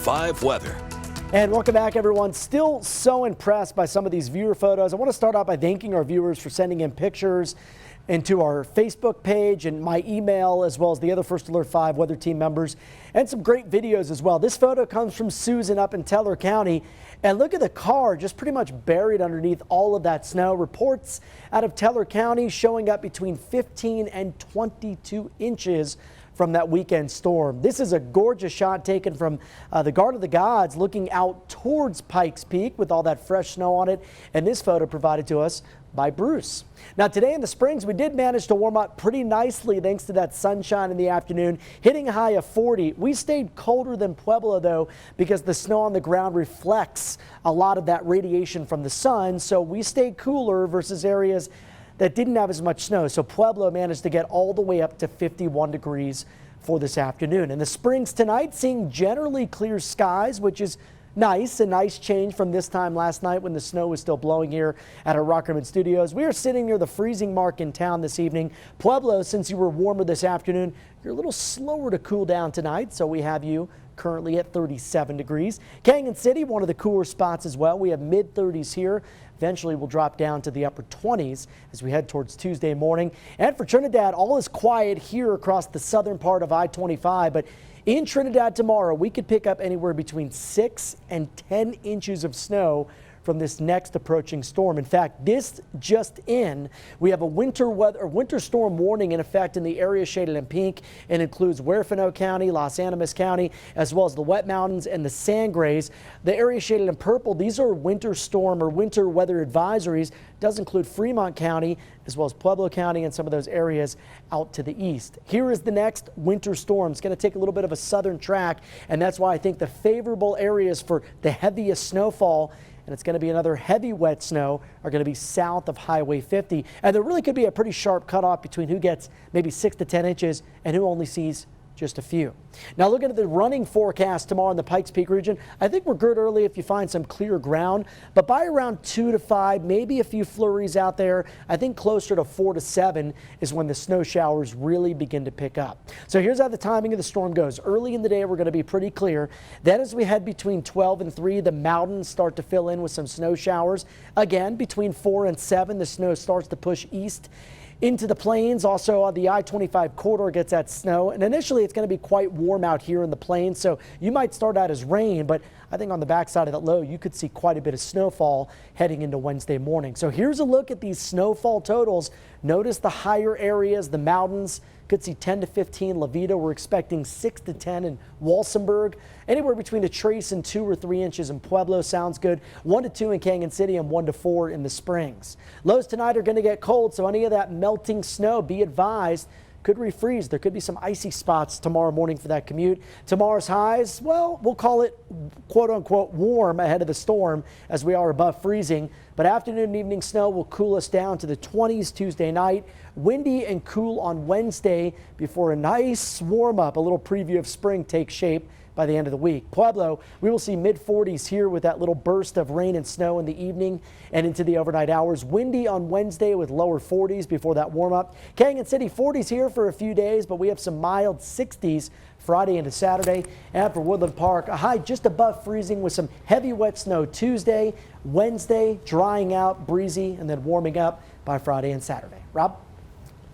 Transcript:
5 weather. And welcome back, everyone. Still so impressed by some of these viewer photos. I want to start out by thanking our viewers for sending in pictures into our Facebook page and my email, as well as the other First Alert 5 weather team members, and some great videos as well. This photo comes from Susan up in Teller County. And look at the car just pretty much buried underneath all of that snow. Reports out of Teller County showing up between 15 and 22 inches from that weekend storm. This is a gorgeous shot taken from the Guard of the Gods looking out towards Pikes Peak with all that fresh snow on it. And this photo provided to us by Bruce. Now today in the Springs, we did manage to warm up pretty nicely thanks to that sunshine in the afternoon, hitting a high of 40. We stayed colder than Pueblo though, because the snow on the ground reflects a lot of that radiation from the sun. So we stayed cooler versus areas that didn't have as much snow. So Pueblo managed to get all the way up to 51 degrees for this afternoon. In the Springs tonight, seeing generally clear skies, which is nice, a nice change from this time last night when the snow was still blowing here at our Rockerman Studios. We are sitting near the freezing mark in town this evening. Pueblo, since you were warmer this afternoon, you're a little slower to cool down tonight, so we have you currently at 37 degrees. Canyon City, one of the cooler spots as well. We have mid-30s here. Eventually we'll drop down to the upper 20s as we head towards Tuesday morning. And for Trinidad, all is quiet here across the southern part of I-25, but in Trinidad tomorrow, we could pick up anywhere between 6 and 10 inches of snow from this next approaching storm. In fact, this just in, we have a winter storm warning in effect in the area shaded in pink. It includes Huerfano County, Los Animas County, as well as the Wet Mountains and the Sangres. The area shaded in purple, these are winter storm or winter weather advisories. Does include Fremont County, as well as Pueblo County and some of those areas out to the east. Here is the next winter storm. It's going to take a little bit of a southern track, and that's why I think the favorable areas for the heaviest snowfall, and it's going to be another heavy wet snow, are going to be south of Highway 50. And there really could be a pretty sharp cutoff between who gets maybe 6 to 10 inches and who only sees just a few. Now looking at the running forecast tomorrow in the Pikes Peak region, I think we're good early if you find some clear ground, but by around 2 to 5, maybe a few flurries out there. I think closer to 4 to 7 is when the snow showers really begin to pick up. So here's how the timing of the storm goes. Early in the day, we're going to be pretty clear. Then as we head between 12 and 3, the mountains start to fill in with some snow showers. Again, between 4 and 7, the snow starts to push east into the plains. Also the I-25 corridor gets that snow, and initially it's going to be quite warm out here in the plains, so you might start out as rain, but I think on the backside of that low you could see quite a bit of snowfall heading into Wednesday morning. So here's a look at these snowfall totals. Notice the higher areas, the mountains could see 10 to 15. Levita, we're expecting 6 to 10 in Walsenburg. Anywhere between a trace and 2 or 3 inches in Pueblo sounds good. 1 to 2 in Canyon City and 1 to 4 in the Springs. Lows tonight are going to get cold, so any of that melting snow, be advised, could refreeze. There could be some icy spots tomorrow morning for that commute. Tomorrow's highs, well, we'll call it quote unquote warm ahead of the storm as we are above freezing. But afternoon and evening snow will cool us down to the 20s Tuesday night. Windy and cool on Wednesday before a nice warm up, a little preview of spring takes shape by the end of the week. Pueblo, we will see mid-40s here with that little burst of rain and snow in the evening and into the overnight hours. Windy on Wednesday with lower 40s before that warm up. Canyon City 40s here for a few days, but we have some mild 60s Friday into Saturday. And for Woodland Park, a high just above freezing with some heavy wet snow Tuesday, Wednesday, drying out, breezy, and then warming up by Friday and Saturday. Rob?